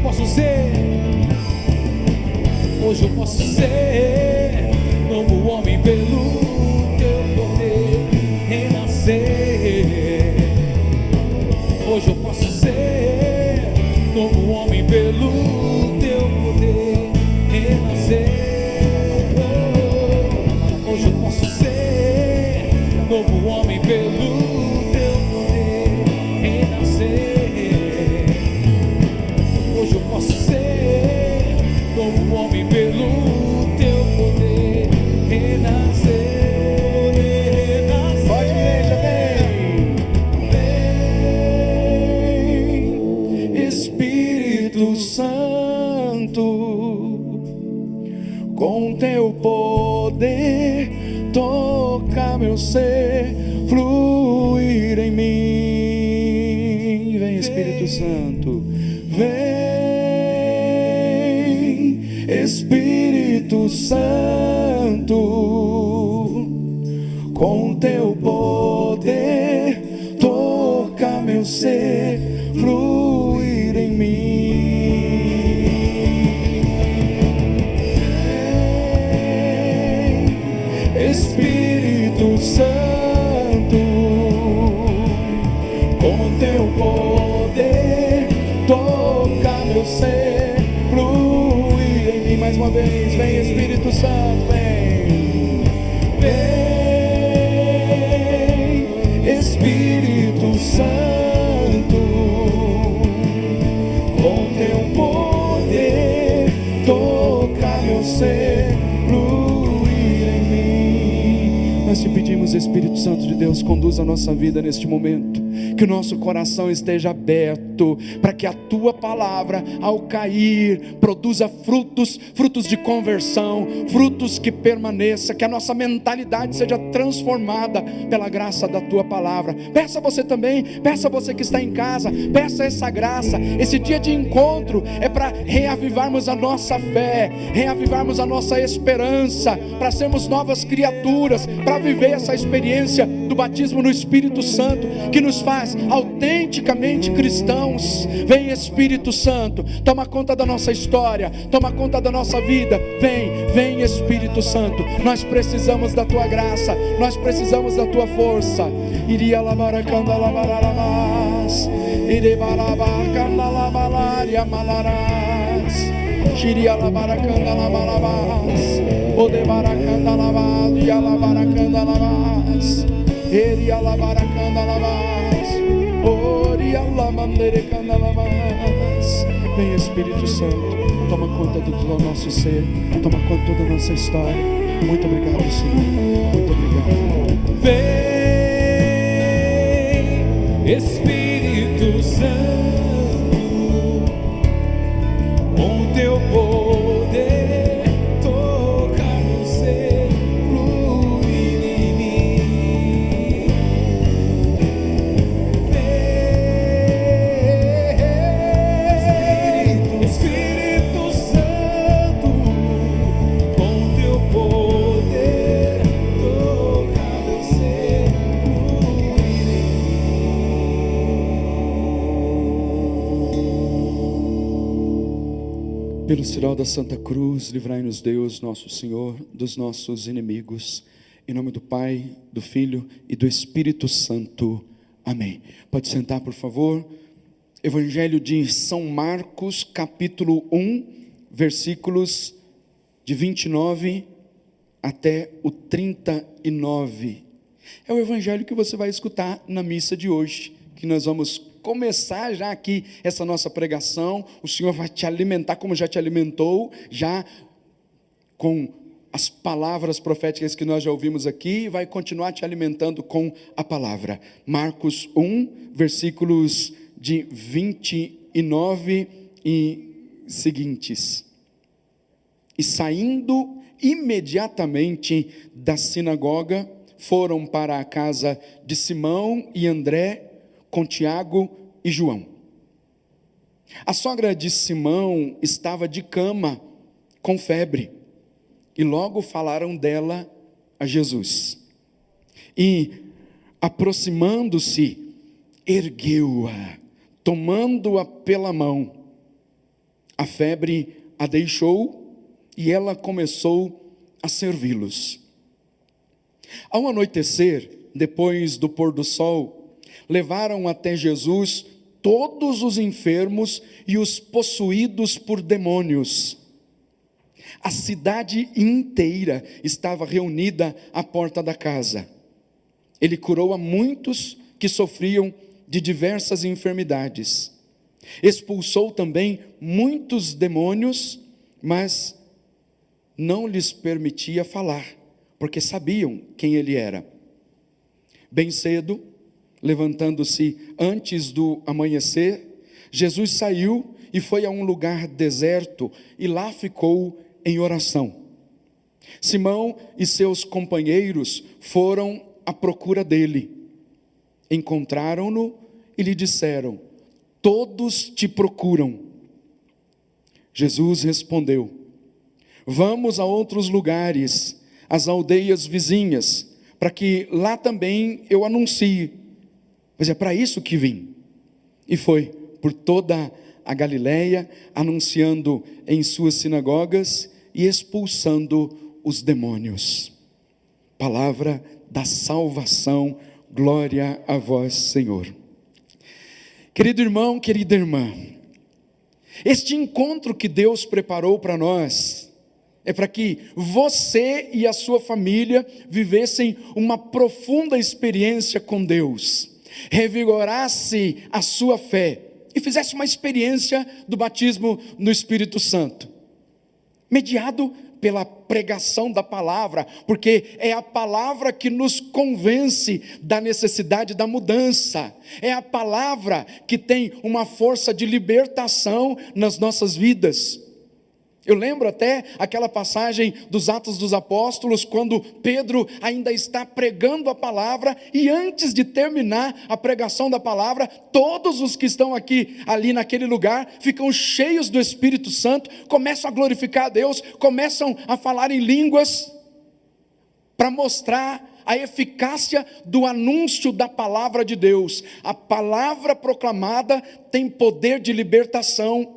posso ser, hoje eu posso ser novo homem pelo teu poder, renascer. Hoje eu posso ser novo homem pelo teu poder, renascer. Hoje eu posso ser novo homem pelo teu poder, renascer. Hoje eu posso ser novo homem pelo teu poder, renascer. Pode, igreja, vem. Espírito Santo, com teu poder, toca meu ser, fluir em mim. Vem, Espírito Santo, vem, Espírito Santo, com teu poder, toca meu ser, fluir em mim. Espírito Santo, com teu poder, toca meu ser, fluir em mim. Mais uma vez, vem Espírito Santo, vem, vem, Espírito Santo, com teu poder, toca meu ser, fluir em mim. Nós te pedimos, Espírito Santo de Deus, conduza a nossa vida neste momento, que o nosso coração esteja aberto, para que a tua palavra, ao cair, produza frutos de conversão, frutos que permaneça, que a nossa mentalidade seja transformada pela graça da tua palavra. Peça você também, peça você que está em casa, peça essa graça. Esse dia de encontro é para reavivarmos a nossa fé, reavivarmos a nossa esperança, para sermos novas criaturas, para viver essa experiência do batismo no Espírito Santo, que nos faz autenticamente cristãos. Vem, Espírito Santo, toma conta da nossa história, toma conta da nossa vida. Vem, Espírito Santo, nós precisamos da tua graça, nós precisamos da tua força. Iria labaracanda labararabas, irebarabacanda labalaria malarás, Shiria labaracanda labarabas, odebaracanda labaria labaracanda labas, Eria labaracanda labas, Oria lamanderecanda labas. Vem, Espírito Santo, toma conta do nosso ser, toma conta da nossa história. Muito obrigado, Senhor, muito obrigado. Vem, Espírito Santo, com teu poder, toca meu ser, fluir em mim. Vem, Espírito Santo, com teu poder, toca meu ser, fluir em mim. Pelo sinal da Santa Cruz, livrai-nos Deus, nosso Senhor, dos nossos inimigos. Em nome do Pai, do Filho e do Espírito Santo. Amém. Pode sentar, por favor. Evangelho de São Marcos, capítulo 1, versículos de 29 até o 39. É o evangelho que você vai escutar na missa de hoje, que nós vamos começar já aqui essa nossa pregação. O Senhor vai te alimentar como já te alimentou, já com as palavras proféticas que nós já ouvimos aqui, e vai continuar te alimentando com a palavra. Marcos 1, versículos de 29 e seguintes. E saindo imediatamente da sinagoga, foram para a casa de Simão e André, com Tiago e João. A sogra de Simão estava de cama, com febre, e logo falaram dela a Jesus. E, aproximando-se, ergueu-a, tomando-a pela mão, A febre a deixou e ela começou a servi-los. Ao anoitecer, depois do pôr do sol, levaram até Jesus todos os enfermos e os possuídos por demônios. A cidade inteira estava reunida à porta da casa. Ele curou a muitos que sofriam de diversas enfermidades. Expulsou também muitos demônios, mas não lhes permitia falar, porque sabiam quem ele era. Bem cedo, levantando-se antes do amanhecer, Jesus saiu e foi a um lugar deserto e lá ficou em oração. Simão e seus companheiros foram à procura dele. Encontraram-no e lhe disseram: todos te procuram. Jesus respondeu: vamos a outros lugares, às aldeias vizinhas, para que lá também eu anuncie. Pois é para isso que vim. E foi por toda a Galileia, anunciando em suas sinagogas e expulsando os demônios. Palavra da salvação, glória a vós, Senhor. Querido irmão, querida irmã, este encontro que Deus preparou para nós é para que você e a sua família vivessem uma profunda experiência com Deus, revigorasse a sua fé e fizesse uma experiência do batismo no Espírito Santo, mediado pela pregação da palavra, porque é a palavra que nos convence da necessidade da mudança, é a palavra que tem uma força de libertação nas nossas vidas. Eu lembro até aquela passagem dos Atos dos Apóstolos, quando Pedro ainda está pregando a palavra, e antes de terminar a pregação da palavra, todos os que estão ali naquele lugar, ficam cheios do Espírito Santo, começam a glorificar a Deus, começam a falar em línguas, para mostrar a eficácia do anúncio da palavra de Deus. A palavra proclamada tem poder de libertação.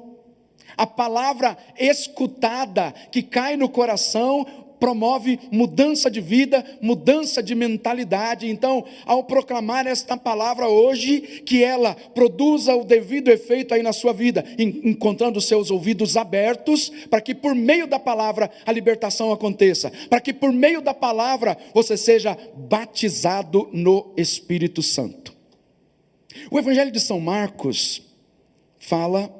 A palavra escutada, que cai no coração, promove mudança de vida, mudança de mentalidade. Então, ao proclamar esta palavra hoje, que ela produza o devido efeito aí na sua vida, encontrando seus ouvidos abertos, para que por meio da palavra a libertação aconteça, para que por meio da palavra você seja batizado no Espírito Santo. O Evangelho de São Marcos fala,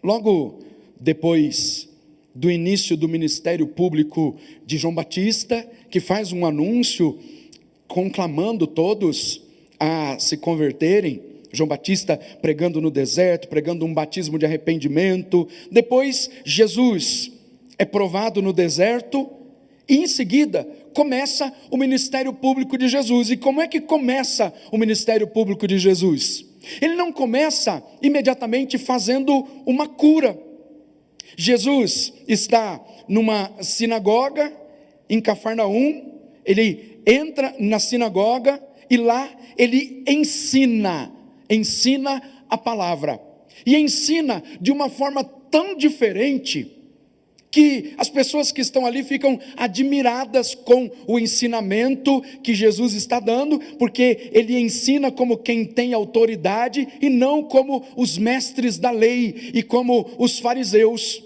logo depois do início do ministério público de João Batista, que faz um anúncio conclamando todos a se converterem. João Batista pregando no deserto, pregando um batismo de arrependimento. Depois Jesus é provado no deserto e em seguida começa o ministério público de Jesus. E como é que começa o ministério público de Jesus? Ele não começa imediatamente fazendo uma cura. Jesus está numa sinagoga em Cafarnaum, ele entra na sinagoga e lá ele ensina a palavra. E ensina de uma forma tão diferente que as pessoas que estão ali ficam admiradas com o ensinamento que Jesus está dando, porque ele ensina como quem tem autoridade e não como os mestres da lei e como os fariseus.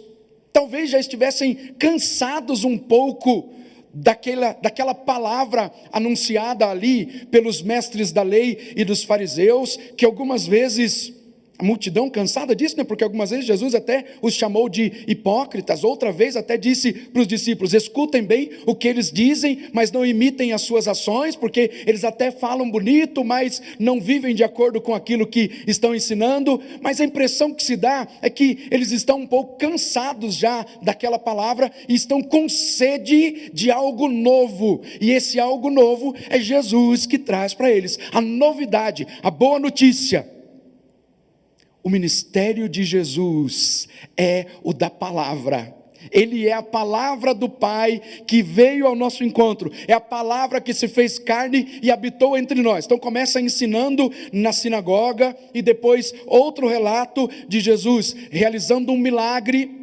Talvez já estivessem cansados um pouco daquela palavra anunciada ali pelos mestres da lei e dos fariseus, que algumas vezes a multidão cansada disso, né? Porque algumas vezes Jesus até os chamou de hipócritas, outra vez até disse para os discípulos: escutem bem o que eles dizem, mas não imitem as suas ações, porque eles até falam bonito, mas não vivem de acordo com aquilo que estão ensinando. Mas a impressão que se dá é que eles estão um pouco cansados já daquela palavra e estão com sede de algo novo, e esse algo novo é Jesus que traz para eles a novidade, a boa notícia. O ministério de Jesus é o da palavra, Ele é a palavra do Pai que veio ao nosso encontro. É a palavra que se fez carne e habitou entre nós. Então começa ensinando na sinagoga e depois outro relato de Jesus realizando um milagre.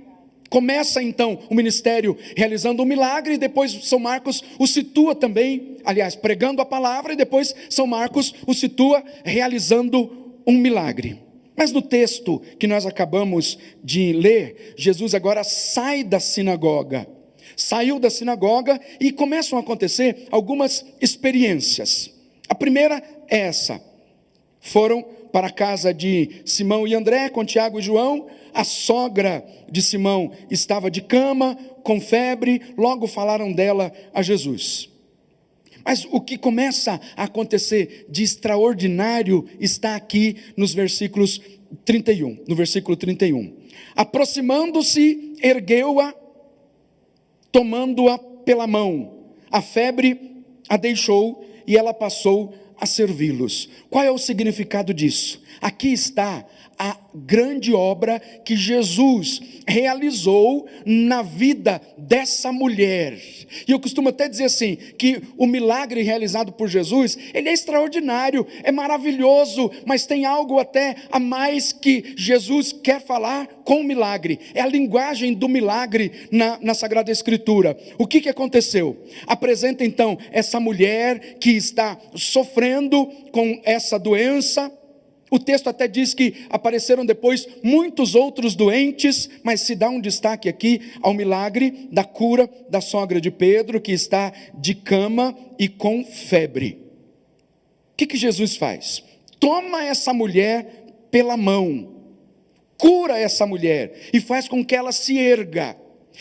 Começa então o ministério realizando um milagre e depois São Marcos o situa também, aliás, pregando a palavra, e depois São Marcos o situa realizando um milagre. Mas no texto que nós acabamos de ler, Jesus agora sai da sinagoga. Saiu da sinagoga e começam a acontecer algumas experiências. A primeira é essa. Foram para a casa de Simão e André, com Tiago e João. A sogra de Simão estava de cama, com febre, logo falaram dela a Jesus. Mas o que começa a acontecer de extraordinário está aqui nos versículos 31, no versículo 31. Aproximando-se, ergueu-a, tomando-a pela mão. A febre a deixou e ela passou a servi-los. Qual é o significado disso? Aqui está a grande obra que Jesus realizou na vida dessa mulher. E eu costumo até dizer assim, que o milagre realizado por Jesus, ele é extraordinário, é maravilhoso, mas tem algo até a mais que Jesus quer falar com o milagre. É a linguagem do milagre na Sagrada Escritura. O que aconteceu? Apresenta então essa mulher que está sofrendo com essa doença. O texto até diz que apareceram depois muitos outros doentes, mas se dá um destaque aqui ao milagre da cura da sogra de Pedro, que está de cama e com febre. O que Jesus faz? Toma essa mulher pela mão, cura essa mulher e faz com que ela se erga.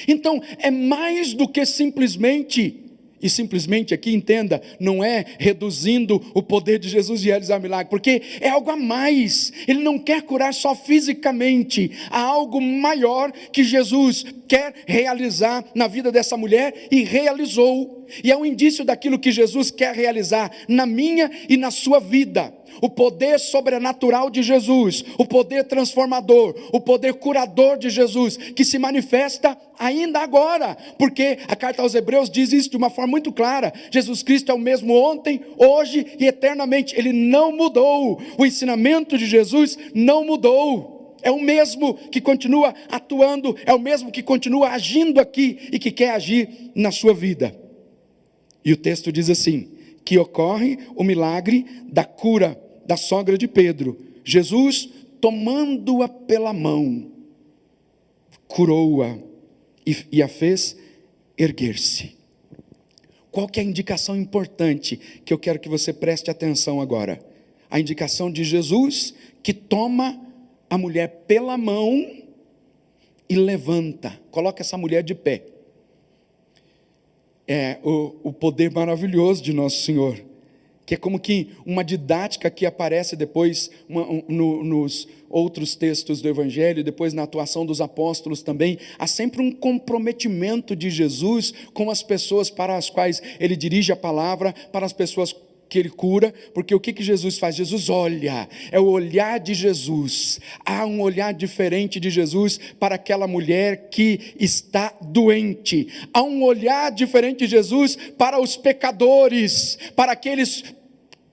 Então é mais do que simplesmente... E simplesmente aqui, entenda, não é reduzindo o poder de Jesus de realizar milagre, porque é algo a mais. Ele não quer curar só fisicamente, há algo maior que Jesus quer realizar na vida dessa mulher e realizou. E é um indício daquilo que Jesus quer realizar na minha e na sua vida. O poder sobrenatural de Jesus, o poder transformador, o poder curador de Jesus, que se manifesta ainda agora, porque a carta aos Hebreus diz isso de uma forma muito clara. Jesus Cristo é o mesmo ontem, hoje e eternamente. Ele não mudou, o ensinamento de Jesus não mudou. É o mesmo que continua atuando, é o mesmo que continua agindo aqui e que quer agir na sua vida. E o texto diz assim, que ocorre o milagre da cura da sogra de Pedro. Jesus, tomando-a pela mão, curou-a e a fez erguer-se. Qual que é a indicação importante que eu quero que você preste atenção agora? A indicação de Jesus, que toma a mulher pela mão e levanta, coloca essa mulher de pé. É o poder maravilhoso de Nosso Senhor, que é como que uma didática que aparece depois nos outros textos do Evangelho, depois na atuação dos apóstolos também. Há sempre um comprometimento de Jesus com as pessoas para as quais Ele dirige a palavra, para as pessoas que Ele cura, porque o que Jesus faz? Jesus olha, é o olhar de Jesus. Há um olhar diferente de Jesus para aquela mulher que está doente. Há um olhar diferente de Jesus para os pecadores, para aqueles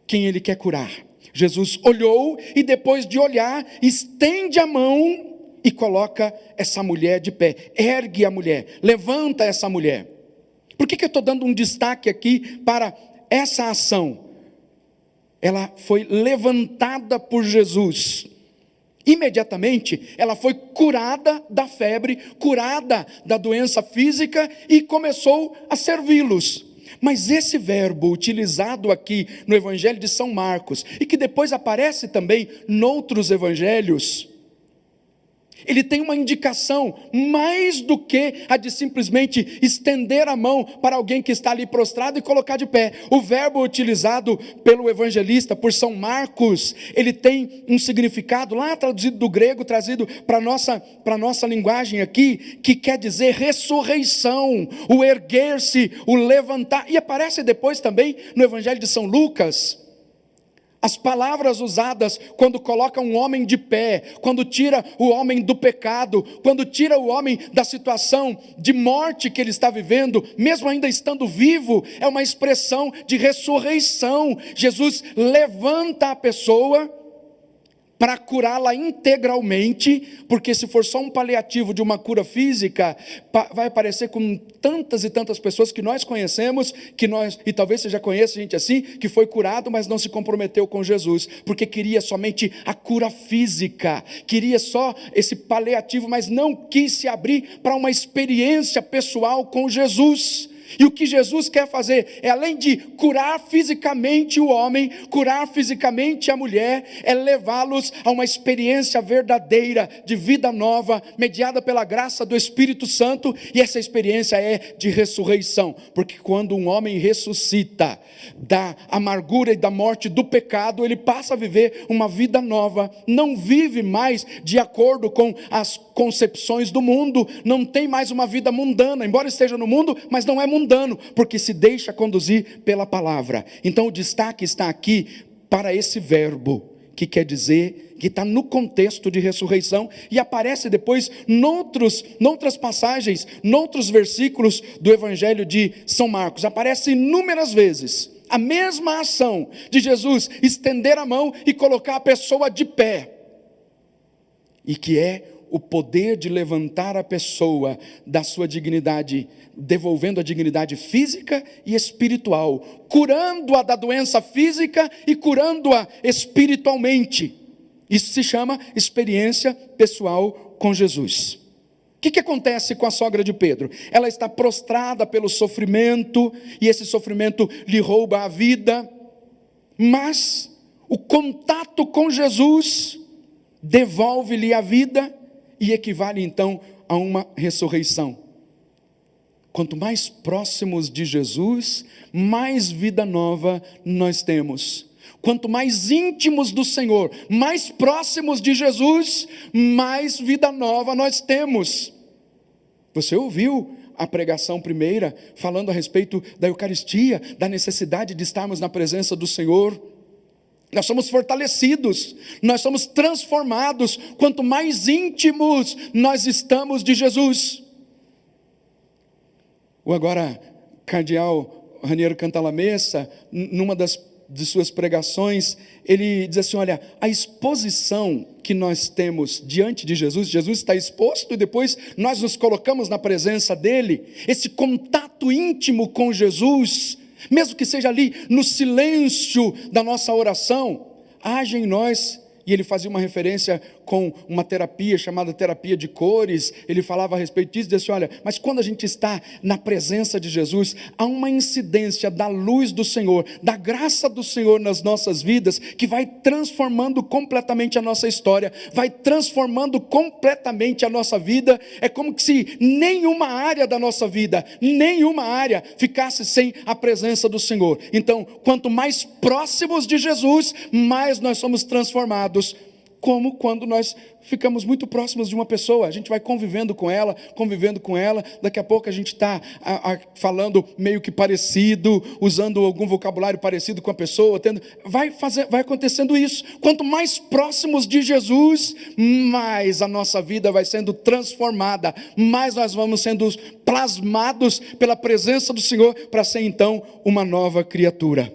quem Ele quer curar. Jesus olhou e depois de olhar, estende a mão e coloca essa mulher de pé, ergue a mulher, levanta essa mulher. Por que eu estou dando um destaque aqui para essa ação? Ela foi levantada por Jesus. Imediatamente, ela foi curada da febre, curada da doença física e começou a servi-los. Mas esse verbo utilizado aqui no Evangelho de São Marcos, e que depois aparece também noutros evangelhos, ele tem uma indicação mais do que a de simplesmente estender a mão para alguém que está ali prostrado e colocar de pé. O verbo utilizado pelo evangelista, por São Marcos, ele tem um significado lá traduzido do grego, trazido para a nossa linguagem aqui, que quer dizer ressurreição, o erguer-se, o levantar. E aparece depois também no Evangelho de São Lucas, As palavras usadas quando coloca um homem de pé, quando tira o homem do pecado, quando tira o homem da situação de morte que ele está vivendo, mesmo ainda estando vivo, é uma expressão de ressurreição. Jesus levanta a pessoa para curá-la integralmente, porque se for só um paliativo de uma cura física, vai aparecer com tantas e tantas pessoas que nós conhecemos, e talvez você já conheça gente assim, que foi curado, mas não se comprometeu com Jesus, porque queria somente a cura física, queria só esse paliativo, mas não quis se abrir para uma experiência pessoal com Jesus. E o que Jesus quer fazer é, além de curar fisicamente o homem, curar fisicamente a mulher, é levá-los a uma experiência verdadeira de vida nova, mediada pela graça do Espírito Santo, e essa experiência é de ressurreição, porque quando um homem ressuscita da amargura e da morte do pecado, ele passa a viver uma vida nova, não vive mais de acordo com as concepções do mundo, não tem mais uma vida mundana, embora esteja no mundo, mas não é mundano, porque se deixa conduzir pela palavra. Então o destaque está aqui para esse verbo, que quer dizer, que está no contexto de ressurreição, e aparece depois noutras passagens, noutros versículos do Evangelho de São Marcos, aparece inúmeras vezes, a mesma ação de Jesus estender a mão e colocar a pessoa de pé, e que é o poder de levantar a pessoa da sua dignidade, devolvendo a dignidade física e espiritual, curando-a da doença física e curando-a espiritualmente. Isso se chama experiência pessoal com Jesus. O que acontece com a sogra de Pedro? Ela está prostrada pelo sofrimento, e esse sofrimento lhe rouba a vida, mas o contato com Jesus devolve-lhe a vida, e equivale então a uma ressurreição. Quanto mais próximos de Jesus, mais vida nova nós temos. Quanto mais íntimos do Senhor, mais próximos de Jesus, mais vida nova nós temos. Você ouviu a pregação primeira, falando a respeito da Eucaristia, da necessidade de estarmos na presença do Senhor. Nós somos fortalecidos, nós somos transformados, quanto mais íntimos nós estamos de Jesus. O agora cardeal Raniero Cantalamessa, numa de suas pregações, ele diz assim: olha, a exposição que nós temos diante de Jesus, Jesus está exposto e depois nós nos colocamos na presença dele, esse contato íntimo com Jesus, mesmo que seja ali no silêncio da nossa oração, age em nós. E ele fazia uma referência com uma terapia chamada terapia de cores. Ele falava a respeito disso, dizia assim: olha, mas quando a gente está na presença de Jesus, há uma incidência da luz do Senhor, da graça do Senhor nas nossas vidas, que vai transformando completamente a nossa história, vai transformando completamente a nossa vida. É como se nenhuma área da nossa vida, nenhuma área ficasse sem a presença do Senhor. Então, quanto mais próximos de Jesus, mais nós somos transformados. Como quando nós ficamos muito próximos de uma pessoa, a gente vai convivendo com ela, daqui a pouco a gente está falando meio que parecido, usando algum vocabulário parecido com a pessoa, vai acontecendo isso. Quanto mais próximos de Jesus, mais a nossa vida vai sendo transformada, mais nós vamos sendo plasmados pela presença do Senhor, para ser então uma nova criatura.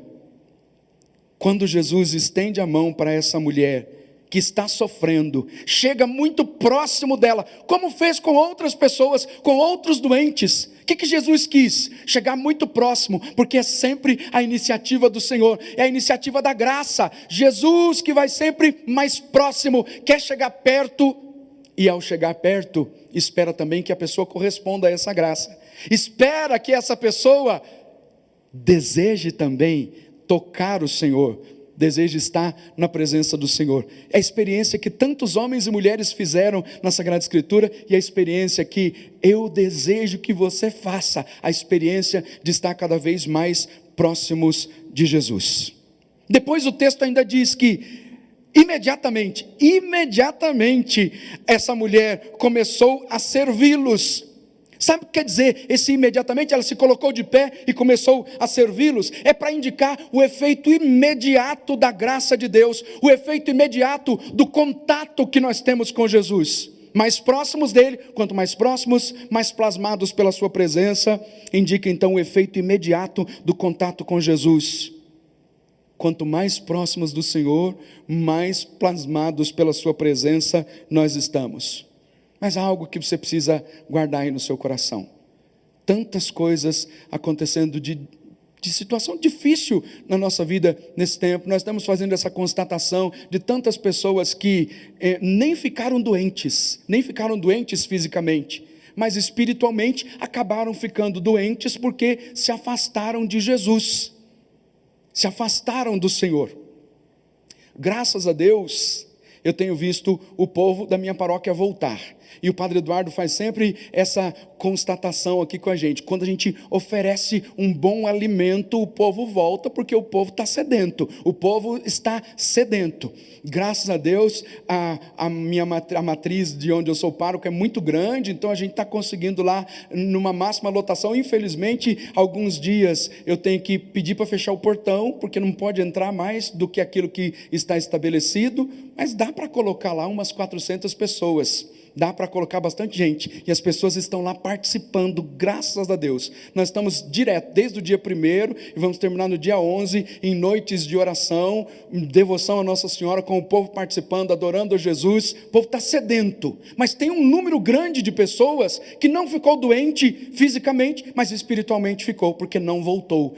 Quando Jesus estende a mão para essa mulher que está sofrendo, chega muito próximo dela, como fez com outras pessoas, com outros doentes. O que Jesus quis? Chegar muito próximo, porque é sempre a iniciativa do Senhor, é a iniciativa da graça. Jesus, que vai sempre mais próximo, quer chegar perto, e ao chegar perto, espera também que a pessoa corresponda a essa graça, espera que essa pessoa deseje também tocar o Senhor, deseja estar na presença do Senhor. É a experiência que tantos homens e mulheres fizeram na Sagrada Escritura, e a experiência que eu desejo que você faça, a experiência de estar cada vez mais próximos de Jesus. Depois o texto ainda diz que imediatamente essa mulher começou a servi-los. Sabe o que quer dizer esse imediatamente? Ela se colocou de pé e começou a servi-los. É para indicar o efeito imediato da graça de Deus, o efeito imediato do contato que nós temos com Jesus. Mais próximos dele, quanto mais próximos, mais plasmados pela sua presença, indica então o efeito imediato do contato com Jesus. Quanto mais próximos do Senhor, mais plasmados pela sua presença nós estamos. Mas há algo que você precisa guardar aí no seu coração. Tantas coisas acontecendo de situação difícil na nossa vida nesse tempo. Nós estamos fazendo essa constatação de tantas pessoas que nem ficaram doentes fisicamente, mas espiritualmente acabaram ficando doentes porque se afastaram de Jesus, se afastaram do Senhor. Graças a Deus, eu tenho visto o povo da minha paróquia voltar. E o Padre Eduardo faz sempre essa constatação aqui com a gente. Quando a gente oferece um bom alimento, o povo volta, porque o povo está sedento. O povo está sedento. Graças a Deus, a matriz de onde eu sou pároco é muito grande, então a gente está conseguindo lá numa máxima lotação. Infelizmente, alguns dias eu tenho que pedir para fechar o portão, porque não pode entrar mais do que aquilo que está estabelecido, mas dá para colocar lá umas 400 pessoas. Dá para colocar bastante gente, e as pessoas estão lá participando, graças a Deus. Nós estamos direto, desde o dia 1º, e vamos terminar no dia 11, em noites de oração, devoção a Nossa Senhora, com o povo participando, adorando a Jesus. O povo está sedento, mas tem um número grande de pessoas que não ficou doente fisicamente, mas espiritualmente ficou, porque não voltou.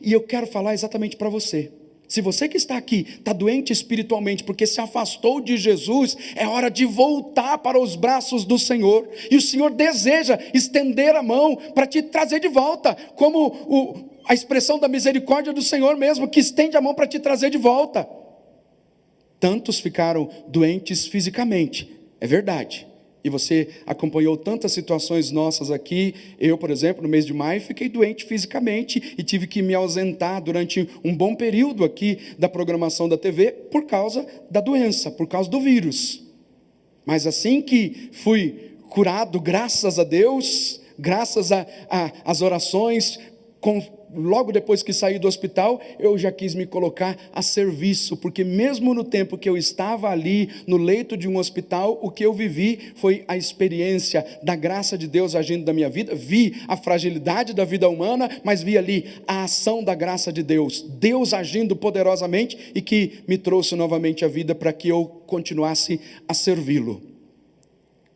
E eu quero falar exatamente para você. Se você que está aqui está doente espiritualmente porque se afastou de Jesus, é hora de voltar para os braços do Senhor. E o Senhor deseja estender a mão para te trazer de volta, como a expressão da misericórdia do Senhor mesmo, que estende a mão para te trazer de volta. Tantos ficaram doentes fisicamente, é verdade. E você acompanhou tantas situações nossas aqui. Eu, por exemplo, no mês de maio, fiquei doente fisicamente e tive que me ausentar durante um bom período aqui da programação da TV por causa da doença, por causa do vírus. Mas assim que fui curado, graças a Deus, graças às orações, logo depois que saí do hospital, eu já quis me colocar a serviço, porque mesmo no tempo que eu estava ali, no leito de um hospital, o que eu vivi foi a experiência da graça de Deus agindo na minha vida. Vi a fragilidade da vida humana, mas vi ali a ação da graça de Deus, Deus agindo poderosamente e que me trouxe novamente a vida para que eu continuasse a servi-lo.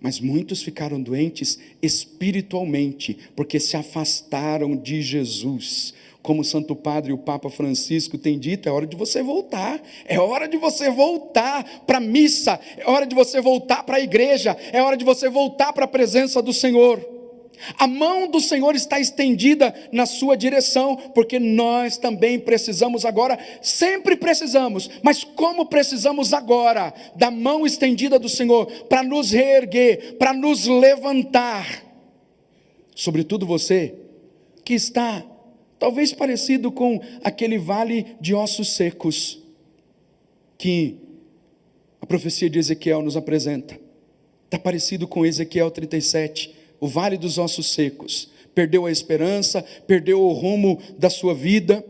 Mas muitos ficaram doentes espiritualmente, porque se afastaram de Jesus. Como o Santo Padre, o Papa Francisco tem dito, é hora de você voltar. É hora de você voltar para a missa. É hora de você voltar para a igreja. É hora de você voltar para a presença do Senhor. A mão do Senhor está estendida na sua direção, porque nós também precisamos agora, sempre precisamos, mas como precisamos agora da mão estendida do Senhor para nos reerguer, para nos levantar. Sobretudo você que está talvez parecido com aquele vale de ossos secos que a profecia de Ezequiel nos apresenta. Está parecido com Ezequiel 37, o vale dos ossos secos. Perdeu a esperança, perdeu o rumo da sua vida.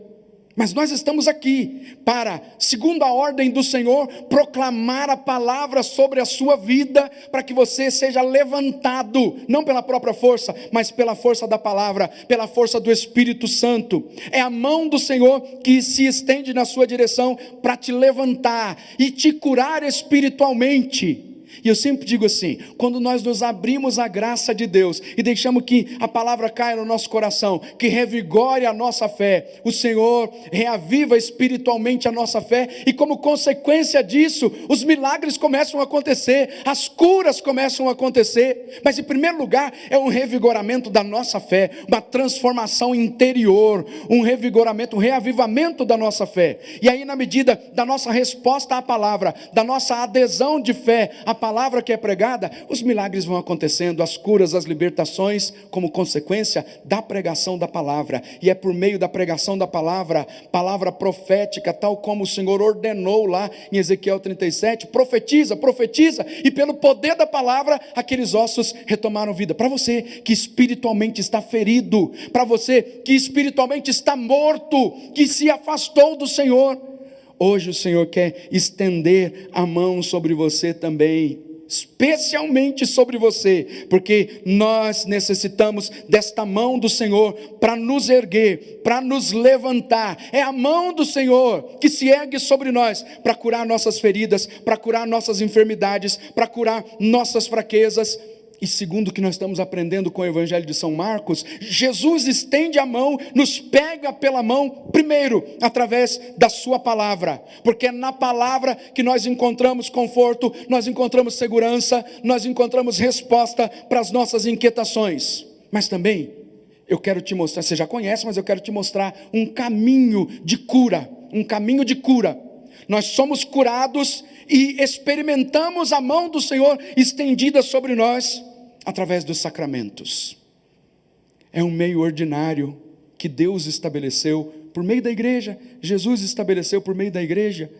Mas nós estamos aqui para, segundo a ordem do Senhor, proclamar a palavra sobre a sua vida, para que você seja levantado, não pela própria força, mas pela força da palavra, pela força do Espírito Santo. É a mão do Senhor que se estende na sua direção para te levantar e te curar espiritualmente. E eu sempre digo assim, quando nós nos abrimos à graça de Deus e deixamos que a palavra caia no nosso coração, que revigore a nossa fé, o Senhor reaviva espiritualmente a nossa fé, e como consequência disso, os milagres começam a acontecer, as curas começam a acontecer. Mas em primeiro lugar, é um revigoramento da nossa fé, uma transformação interior, um revigoramento, um reavivamento da nossa fé. E aí, na medida da nossa resposta à palavra, da nossa adesão de fé à palavra que é pregada, os milagres vão acontecendo, as curas, as libertações, como consequência da pregação da palavra. E é por meio da pregação da palavra, palavra profética, tal como o Senhor ordenou lá em Ezequiel 37, profetiza, e pelo poder da palavra, aqueles ossos retomaram vida. Para você que espiritualmente está ferido, para você que espiritualmente está morto, que se afastou do Senhor, hoje o Senhor quer estender a mão sobre você também, especialmente sobre você, porque nós necessitamos desta mão do Senhor para nos erguer, para nos levantar. É a mão do Senhor que se ergue sobre nós para curar nossas feridas, para curar nossas enfermidades, para curar nossas fraquezas. E segundo o que nós estamos aprendendo com o Evangelho de São Marcos, Jesus estende a mão, nos pega pela mão, primeiro, através da sua palavra, porque é na palavra que nós encontramos conforto, nós encontramos segurança, nós encontramos resposta para as nossas inquietações. Mas também, eu quero te mostrar, você já conhece, mas eu quero te mostrar um caminho de cura, Nós somos curados e experimentamos a mão do Senhor estendida sobre nós através dos sacramentos. É um meio ordinário que Deus estabeleceu por meio da igreja, Jesus estabeleceu por meio da igreja,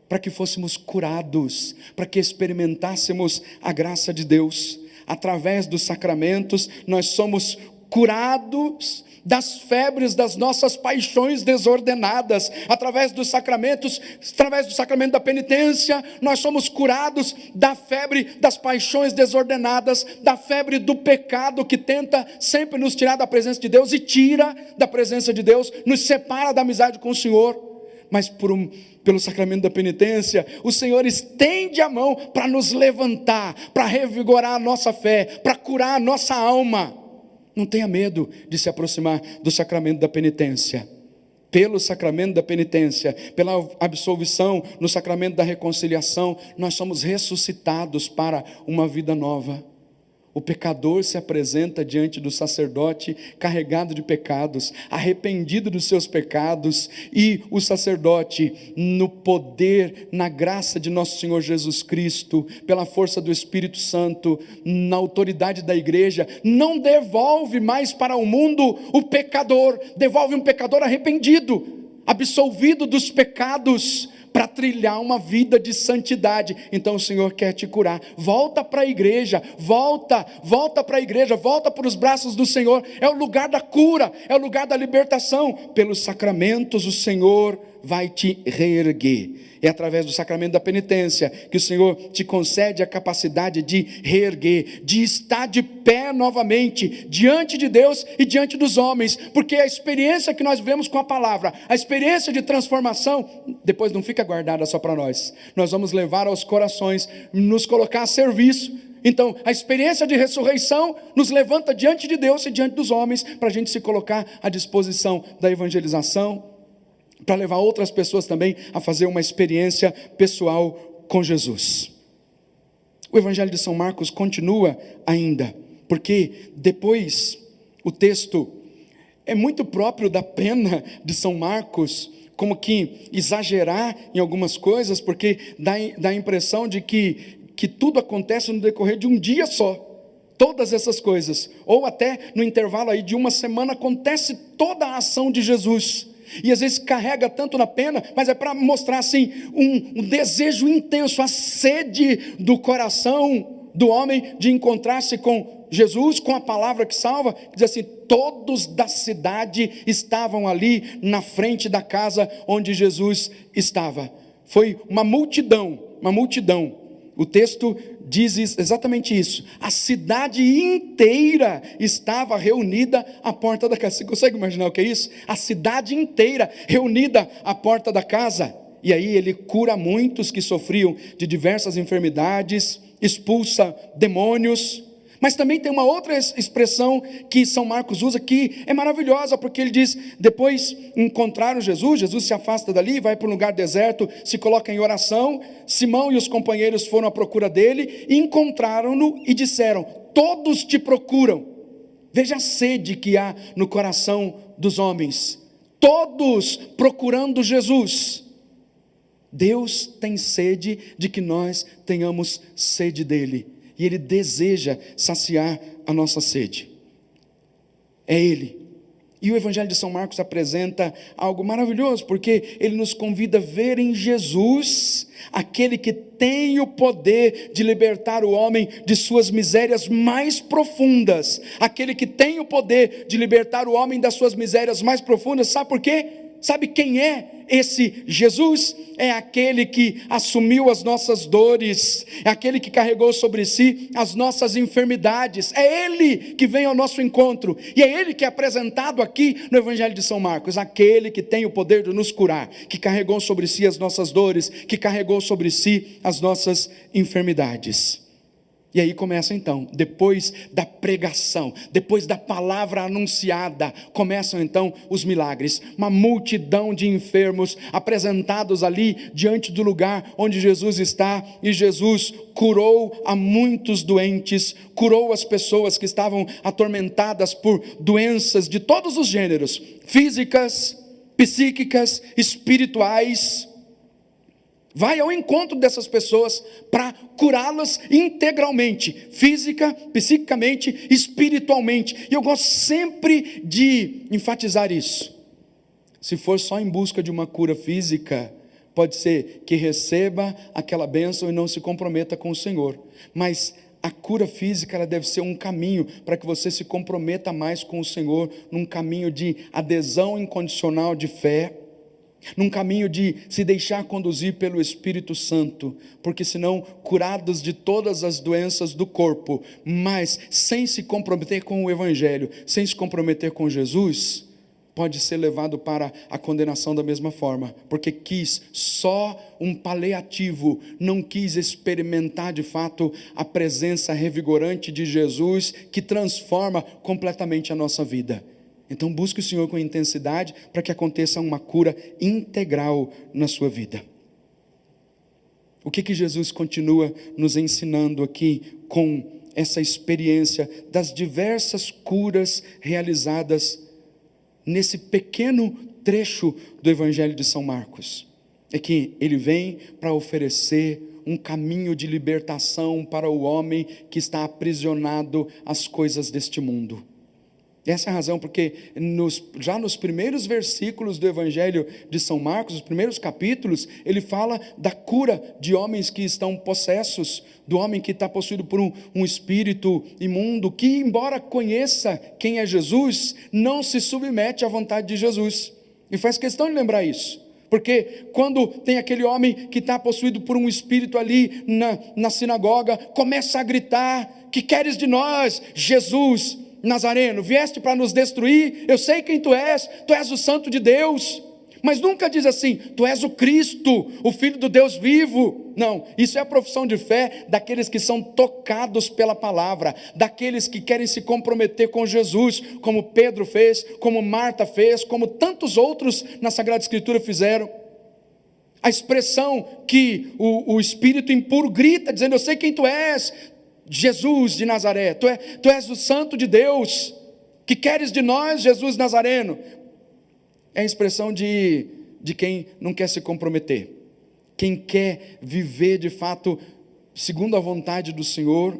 para que fôssemos curados, para que experimentássemos a graça de Deus. Através dos sacramentos, nós somos curados das febres das nossas paixões desordenadas. Através dos sacramentos, através do sacramento da penitência, nós somos curados da febre das paixões desordenadas, da febre do pecado que tenta sempre nos tirar da presença de Deus e tira da presença de Deus, nos separa da amizade com o Senhor. Mas pelo sacramento da penitência, o Senhor estende a mão para nos levantar, para revigorar a nossa fé, para curar a nossa alma. Não tenha medo de se aproximar do sacramento da penitência. Pelo sacramento da penitência, pela absolvição, no sacramento da reconciliação, nós somos ressuscitados para uma vida nova. O pecador se apresenta diante do sacerdote carregado de pecados, arrependido dos seus pecados, e o sacerdote, no poder, na graça de nosso Senhor Jesus Cristo, pela força do Espírito Santo, na autoridade da igreja, não devolve mais para o mundo o pecador, devolve um pecador arrependido, absolvido dos pecados, para trilhar uma vida de santidade. Então o Senhor quer te curar. Volta para a igreja, volta para a igreja, volta para os braços do Senhor. É o lugar da cura, é o lugar da libertação. Pelos sacramentos o Senhor vai te reerguer. É através do sacramento da penitência que o Senhor te concede a capacidade de reerguer, de estar de pé novamente, diante de Deus e diante dos homens, porque a experiência que nós vemos com a palavra, a experiência de transformação, depois não fica guardada só para nós, nós vamos levar aos corações, nos colocar a serviço. Então, a experiência de ressurreição nos levanta diante de Deus e diante dos homens, para a gente se colocar à disposição da evangelização, para levar outras pessoas também a fazer uma experiência pessoal com Jesus. O Evangelho de São Marcos continua ainda, porque depois o texto é muito próprio da pena de São Marcos, como que exagerar em algumas coisas, porque dá a impressão de que tudo acontece no decorrer de um dia só. Todas essas coisas, ou até no intervalo aí de uma semana, acontece toda a ação de Jesus. E às vezes carrega tanto na pena, mas é para mostrar assim um desejo intenso, a sede do coração do homem de encontrar-se com Jesus, com a palavra que salva. Diz assim: todos da cidade estavam ali na frente da casa onde Jesus estava. Foi uma multidão. O texto diz exatamente isso. A cidade inteira estava reunida à porta da casa. Você consegue imaginar o que é isso? A cidade inteira reunida à porta da casa. E aí ele cura muitos que sofriam de diversas enfermidades, expulsa demônios. Mas também tem uma outra expressão que São Marcos usa, que é maravilhosa, porque ele diz: depois encontraram Jesus, Jesus se afasta dali, vai para um lugar deserto, se coloca em oração. Simão e os companheiros foram à procura dele, encontraram-no e disseram: todos te procuram. Veja a sede que há no coração dos homens, todos procurando Jesus. Deus tem sede de que nós tenhamos sede dele, e Ele deseja saciar a nossa sede. É Ele. E o Evangelho de São Marcos apresenta algo maravilhoso, porque ele nos convida a ver em Jesus aquele que tem o poder de libertar o homem de suas misérias mais profundas, aquele que tem o poder de libertar o homem das suas misérias mais profundas. Sabe por quê? Sabe quem é esse Jesus? É aquele que assumiu as nossas dores, é aquele que carregou sobre si as nossas enfermidades, é Ele que vem ao nosso encontro, e é Ele que é apresentado aqui no Evangelho de São Marcos, aquele que tem o poder de nos curar, que carregou sobre si as nossas dores, que carregou sobre si as nossas enfermidades. E aí começa então, depois da pregação, depois da palavra anunciada, começam então os milagres. Uma multidão de enfermos apresentados ali diante do lugar onde Jesus está, e Jesus curou a muitos doentes, curou as pessoas que estavam atormentadas por doenças de todos os gêneros, físicas, psíquicas, espirituais. Vai ao encontro dessas pessoas para curá-las integralmente, física, psiquicamente, espiritualmente. E eu gosto sempre de enfatizar isso. Se for só em busca de uma cura física, pode ser que receba aquela bênção e não se comprometa com o Senhor. Mas a cura física, ela deve ser um caminho para que você se comprometa mais com o Senhor, num caminho de adesão incondicional de fé, num caminho de se deixar conduzir pelo Espírito Santo, porque senão, curados de todas as doenças do corpo, mas sem se comprometer com o Evangelho, sem se comprometer com Jesus, pode ser levado para a condenação da mesma forma, porque quis só um paliativo, não quis experimentar de fato a presença revigorante de Jesus, que transforma completamente a nossa vida. Então busque o Senhor com intensidade, para que aconteça uma cura integral na sua vida. O que Jesus continua nos ensinando aqui, com essa experiência das diversas curas realizadas nesse pequeno trecho do Evangelho de São Marcos? É que ele vem para oferecer um caminho de libertação para o homem que está aprisionado às coisas deste mundo. Essa é a razão porque já nos primeiros versículos do Evangelho de São Marcos, os primeiros capítulos, ele fala da cura de homens que estão possessos, do homem que está possuído por um espírito imundo, que embora conheça quem é Jesus, não se submete à vontade de Jesus, e faz questão de lembrar isso. Porque quando tem aquele homem que está possuído por um espírito ali na sinagoga, começa a gritar: que queres de nós, Jesus Nazareno? Vieste para nos destruir? Eu sei quem tu és o Santo de Deus. Mas nunca diz assim: tu és o Cristo, o Filho do Deus vivo. Não, isso é a profissão de fé daqueles que são tocados pela palavra, daqueles que querem se comprometer com Jesus, como Pedro fez, como Marta fez, como tantos outros na Sagrada Escritura fizeram. A expressão que o espírito impuro grita, dizendo: eu sei quem tu és, Jesus de Nazaré, tu és o Santo de Deus, que queres de nós, Jesus Nazareno? É a expressão de quem não quer se comprometer, quem quer viver de fato segundo a vontade do Senhor,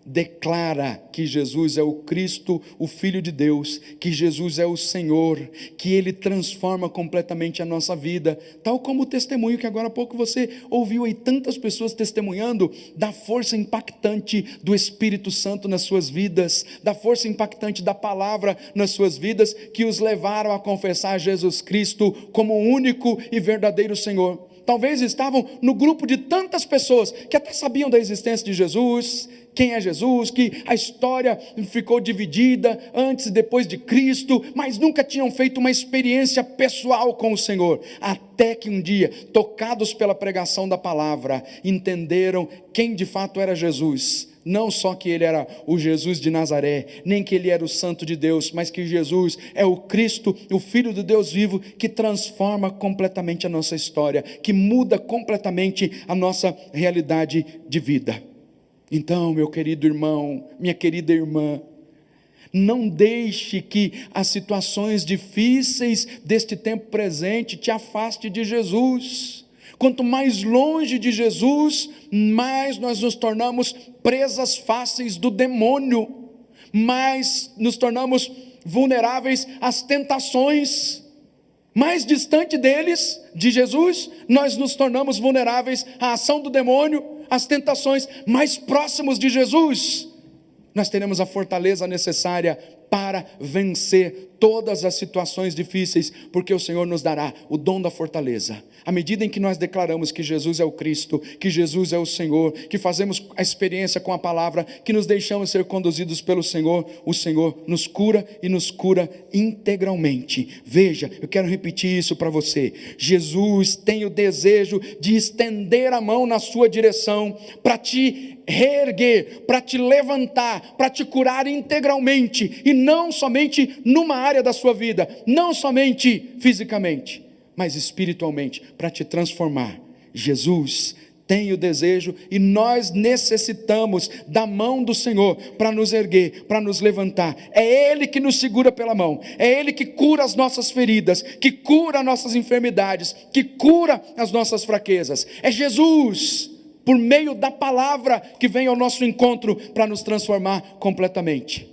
declara que Jesus é o Cristo, o Filho de Deus, que Jesus é o Senhor, que Ele transforma completamente a nossa vida, tal como o testemunho que agora há pouco você ouviu aí, tantas pessoas testemunhando da força impactante do Espírito Santo nas suas vidas, da força impactante da palavra nas suas vidas, que os levaram a confessar Jesus Cristo como o único e verdadeiro Senhor. Talvez estavam no grupo de tantas pessoas que até sabiam da existência de Jesus, quem é Jesus, que a história ficou dividida antes e depois de Cristo, mas nunca tinham feito uma experiência pessoal com o Senhor, até que um dia, tocados pela pregação da palavra, entenderam quem de fato era Jesus. Não só que Ele era o Jesus de Nazaré, nem que Ele era o Santo de Deus, mas que Jesus é o Cristo, o Filho do Deus vivo, que transforma completamente a nossa história, que muda completamente a nossa realidade de vida. Então, meu querido irmão, minha querida irmã, não deixe que as situações difíceis deste tempo presente te afaste de Jesus. Quanto mais longe de Jesus, mais nós nos tornamos presas fáceis do demônio, mais nos tornamos vulneráveis às tentações. Mais distante deles, de Jesus, nós nos tornamos vulneráveis à ação do demônio, às tentações. Mais próximos de Jesus, nós teremos a fortaleza necessária para vencer todas as situações difíceis, porque o Senhor nos dará o dom da fortaleza. À medida em que nós declaramos que Jesus é o Cristo, que Jesus é o Senhor, que fazemos a experiência com a palavra, que nos deixamos ser conduzidos pelo Senhor, o Senhor nos cura e nos cura integralmente. Veja, eu quero repetir isso para você. Jesus tem o desejo de estender a mão na sua direção, para te reerguer, para te levantar, para te curar integralmente, e não somente numa área da sua vida, não somente fisicamente, mas espiritualmente, para te transformar. Jesus tem o desejo, e nós necessitamos da mão do Senhor para nos erguer, para nos levantar. É Ele que nos segura pela mão, é Ele que cura as nossas feridas, que cura as nossas enfermidades, que cura as nossas fraquezas. É Jesus, por meio da palavra, que vem ao nosso encontro para nos transformar completamente.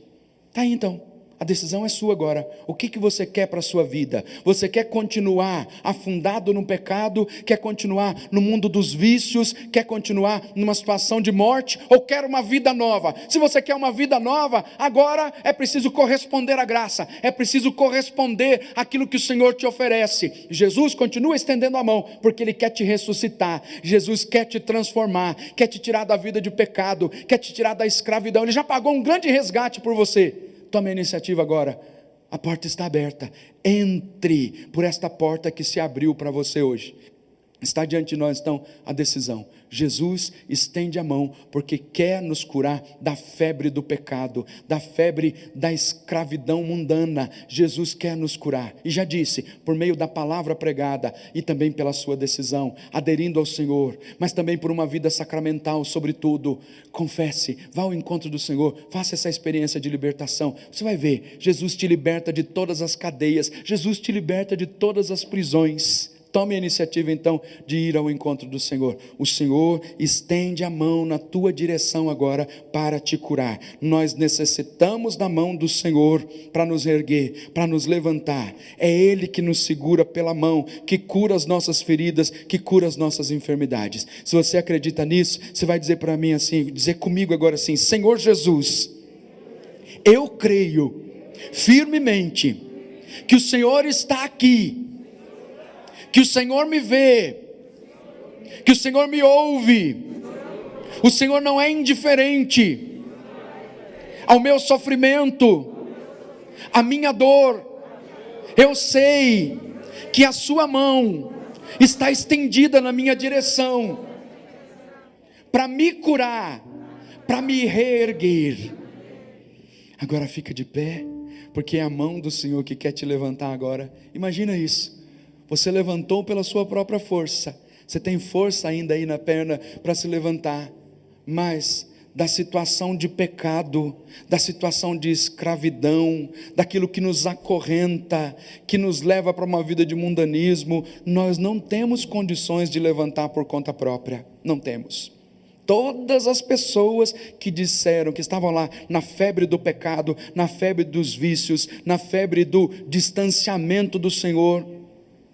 Está aí então. A decisão é sua agora. O que você quer para a sua vida? Você quer continuar afundado no pecado? Quer continuar no mundo dos vícios? Quer continuar numa situação de morte? Ou quer uma vida nova? Se você quer uma vida nova, agora é preciso corresponder à graça. É preciso corresponder àquilo que o Senhor te oferece. Jesus continua estendendo a mão, porque Ele quer te ressuscitar. Jesus quer te transformar, quer te tirar da vida de pecado, quer te tirar da escravidão. Ele já pagou um grande resgate por você. Tome a iniciativa agora. A porta está aberta. Entre por esta porta que se abriu para você hoje. Está diante de nós então a decisão. Jesus estende a mão, porque quer nos curar da febre do pecado, da febre da escravidão mundana. Jesus quer nos curar, e já disse, por meio da palavra pregada, e também pela sua decisão, aderindo ao Senhor, mas também por uma vida sacramental, sobretudo. Confesse, vá ao encontro do Senhor, faça essa experiência de libertação. Você vai ver, Jesus te liberta de todas as cadeias, Jesus te liberta de todas as prisões. Tome a iniciativa então de ir ao encontro do Senhor. O Senhor estende a mão na tua direção agora para te curar. Nós necessitamos da mão do Senhor para nos erguer, para nos levantar. É Ele que nos segura pela mão, que cura as nossas feridas, que cura as nossas enfermidades. Se você acredita nisso, você vai dizer para mim assim, dizer comigo agora assim: Senhor Jesus, eu creio firmemente que o Senhor está aqui, que o Senhor me vê, que o Senhor me ouve. O Senhor não é indiferente ao meu sofrimento, à minha dor. Eu sei que a sua mão está estendida na minha direção, para me curar, para me reerguer. Agora fica de pé, porque é a mão do Senhor que quer te levantar agora. Imagina isso. Você levantou pela sua própria força. Você tem força ainda aí na perna para se levantar. Mas da situação de pecado, da situação de escravidão, daquilo que nos acorrenta, que nos leva para uma vida de mundanismo, nós não temos condições de levantar por conta própria. Não temos. Todas as pessoas que disseram, que estavam lá na febre do pecado, na febre dos vícios, na febre do distanciamento do Senhor,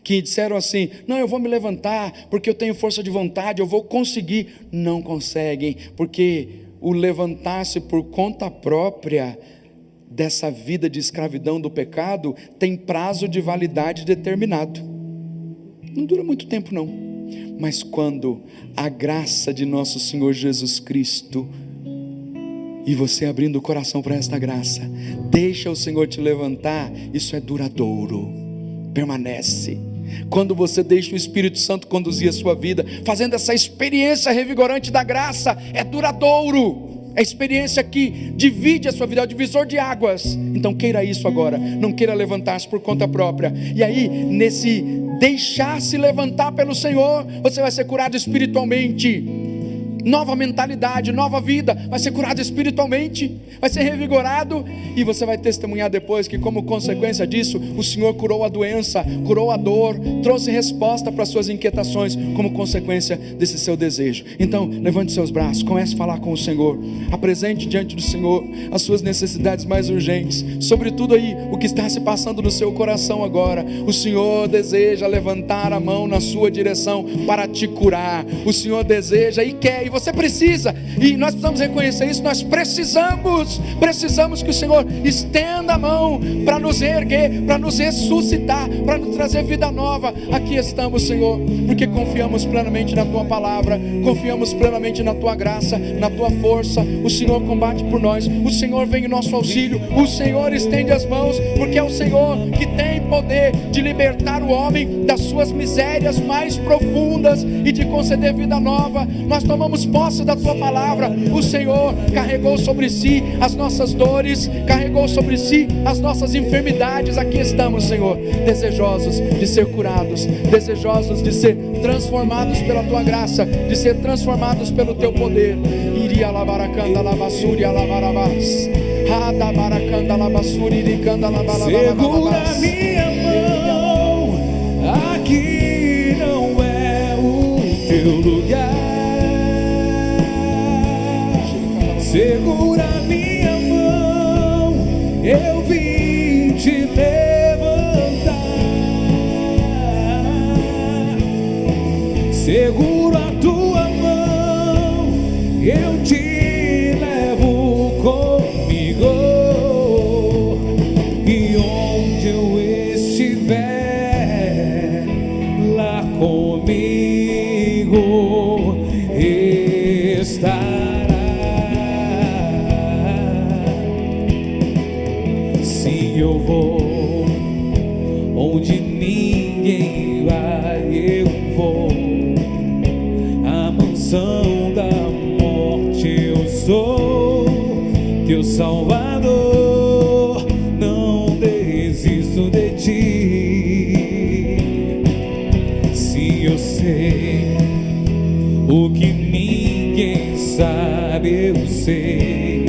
que disseram assim: não, eu vou me levantar, porque eu tenho força de vontade, eu vou conseguir. Não conseguem, porque o levantar-se por conta própria dessa vida de escravidão do pecado tem prazo de validade determinado. Não dura muito tempo não. Mas quando a graça de nosso Senhor Jesus Cristo, e você abrindo o coração para esta graça, deixa o Senhor te levantar, isso é duradouro, permanece. Quando você deixa o Espírito Santo conduzir a sua vida, fazendo essa experiência revigorante da graça, é duradouro. É a experiência que divide a sua vida, é o divisor de águas. Então queira isso agora, não queira levantar-se por conta própria. E aí, nesse deixar-se levantar pelo Senhor, você vai ser curado espiritualmente. nova mentalidade, nova vida, vai ser curado espiritualmente, vai ser revigorado, e você vai testemunhar depois que, como consequência disso, o Senhor curou a doença, curou a dor, trouxe resposta para as suas inquietações, como consequência desse seu desejo. Então, levante seus braços, comece a falar com o Senhor, apresente diante do Senhor as suas necessidades mais urgentes, sobretudo aí, o que está se passando no seu coração agora. O Senhor deseja levantar a mão na sua direção para te curar, o Senhor deseja e quer, e você precisa, e nós precisamos reconhecer isso. Nós precisamos que o Senhor estenda a mão para nos erguer, para nos ressuscitar, para nos trazer vida nova. Aqui estamos, Senhor, porque confiamos plenamente na Tua palavra, confiamos plenamente na Tua graça, na Tua força. O Senhor combate por nós, o Senhor vem em nosso auxílio, o Senhor estende as mãos, porque é o Senhor que tem poder de libertar o homem das suas misérias mais profundas e de conceder vida nova. Nós tomamos posse da Tua palavra. O Senhor carregou sobre si as nossas dores, carregou sobre si as nossas enfermidades. Aqui estamos, Senhor, desejosos de ser curados, desejosos de ser transformados pela Tua graça, de ser transformados pelo Teu poder. Iria labaracanda labassuri alabarabás, rada baracanda labassuri iricanda labarabás. Segura minha mão, aqui não é o Teu lugar. Segura minha mão, eu vim te levantar. Segura a Tua mão, eu te levo comigo. E onde eu estiver, lá comigo estará. Eu vou onde ninguém vai, eu vou à mansão da morte. Eu sou Teu Salvador, não desisto de Ti. Se eu sei o que ninguém sabe, eu sei,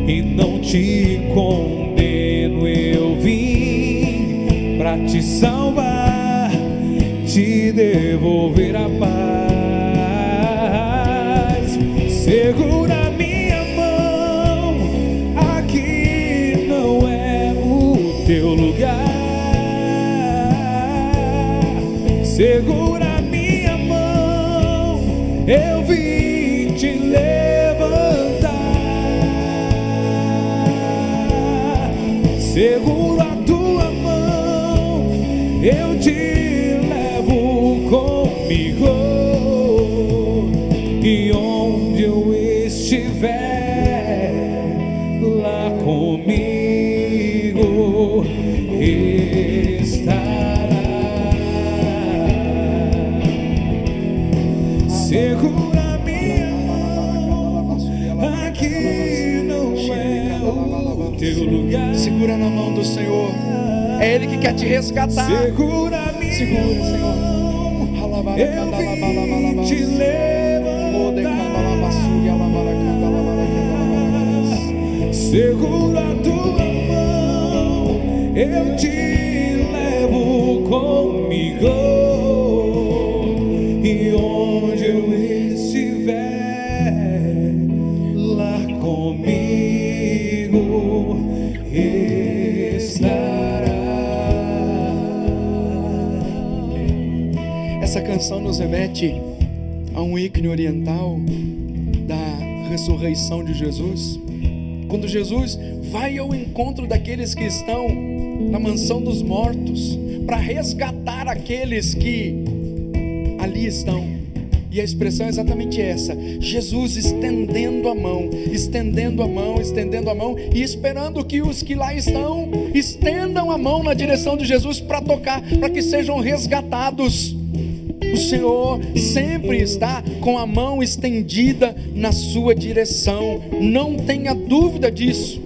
e não te condeno. Eu vim pra te salvar, te devolver a paz. Segura minha mão, aqui não é o Teu lugar. Segura minha mão, eu vim te levantar. Segura a Tua mão, eu te levo comigo. E onde eu estiver, lá comigo estará. Segura minha mão, aqui não é o Teu lugar. Segura na mão do Senhor, é Ele que quer te resgatar. Segura minha Senhor, eu vim te levantar. Segura a Tua mão, eu te levo comigo. E onde eu estiver, lá comigo estará. Essa canção nos remete a um ícone oriental da ressurreição de Jesus. Quando Jesus vai ao encontro daqueles que estão na mansão dos mortos, para resgatar aqueles que ali estão. E a expressão é exatamente essa: Jesus estendendo a mão, estendendo a mão, estendendo a mão, e esperando que os que lá estão estendam a mão na direção de Jesus para tocar, para que sejam resgatados. O Senhor sempre está com a mão estendida na sua direção, não tenha dúvida disso.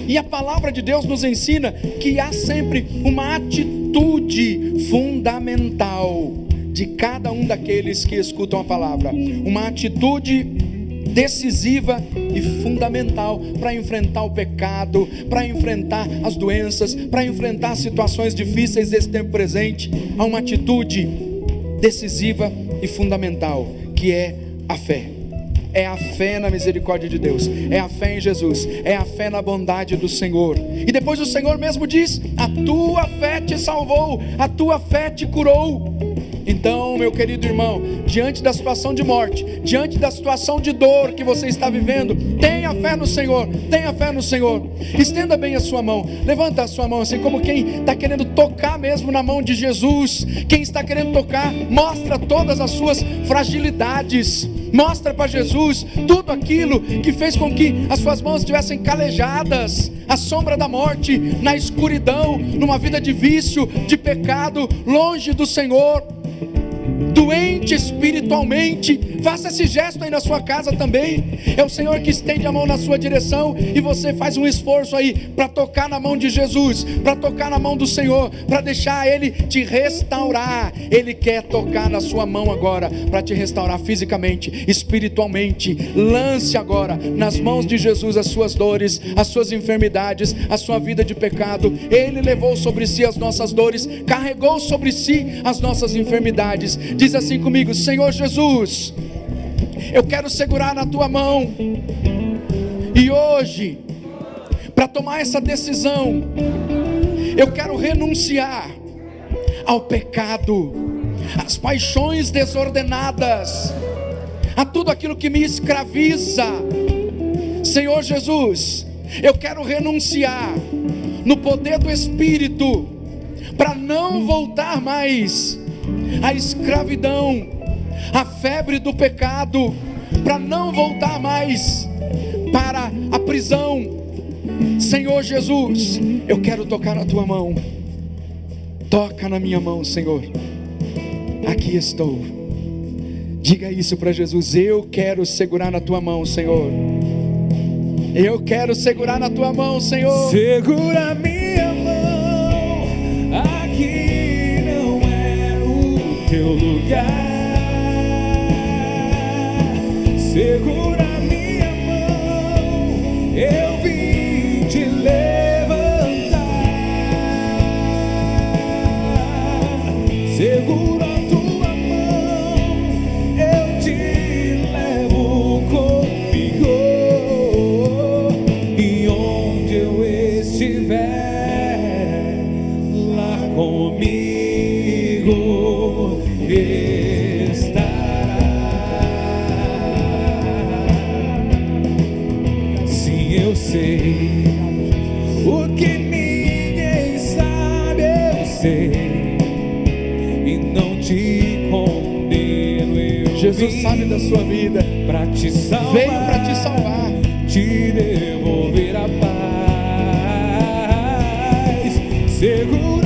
E a palavra de Deus nos ensina que há sempre uma atitude fundamental de cada um daqueles que escutam a palavra. Uma atitude decisiva e fundamental para enfrentar o pecado, para enfrentar as doenças, para enfrentar situações difíceis desse tempo presente. Há uma atitude decisiva e fundamental, que é a fé. É a fé na misericórdia de Deus, é a fé em Jesus, é a fé na bondade do Senhor. E depois o Senhor mesmo diz: a tua fé te salvou, a tua fé te curou. Então, meu querido irmão, diante da situação de morte, diante da situação de dor que você está vivendo, tenha fé no Senhor, tenha fé no Senhor. Estenda bem a sua mão, levanta a sua mão assim, como quem está querendo tocar mesmo na mão de Jesus. Quem está querendo tocar, mostra todas as suas fragilidades, mostra para Jesus tudo aquilo que fez com que as suas mãos estivessem calejadas, à sombra da morte, na escuridão, numa vida de vício, de pecado, longe do Senhor, doente espiritualmente. Faça esse gesto aí na sua casa também. É o Senhor que estende a mão na sua direção, e você faz um esforço aí para tocar na mão de Jesus, para tocar na mão do Senhor, para deixar Ele te restaurar. Ele quer tocar na sua mão agora para te restaurar fisicamente, espiritualmente. Lance agora nas mãos de Jesus as suas dores, as suas enfermidades, a sua vida de pecado. Ele levou sobre si as nossas dores, carregou sobre si as nossas enfermidades. Diz assim comigo: Senhor Jesus, eu quero segurar na tua mão, e hoje, para tomar essa decisão, eu quero renunciar ao pecado, às paixões desordenadas, a tudo aquilo que me escraviza. Senhor Jesus, eu quero renunciar no poder do Espírito, para não voltar mais à escravidão, à febre do pecado, para não voltar mais para a prisão. Senhor Jesus, eu quero tocar na tua mão. Toca na minha mão, Senhor. Aqui estou. Diga isso para Jesus: eu quero segurar na tua mão, Senhor. Eu quero segurar na tua mão, Senhor. Segura minha mão, aqui não é o teu lugar. Segura minha mão, eu vim te levantar. Segura a tua mão, eu te levo comigo. E onde eu estiver, lá comigo estará. Sim, eu sei o que ninguém sabe, eu sei, e não te condeno. Eu Jesus sabe da sua vida, pra te salvar, veio para te salvar, te devolver a paz. Segura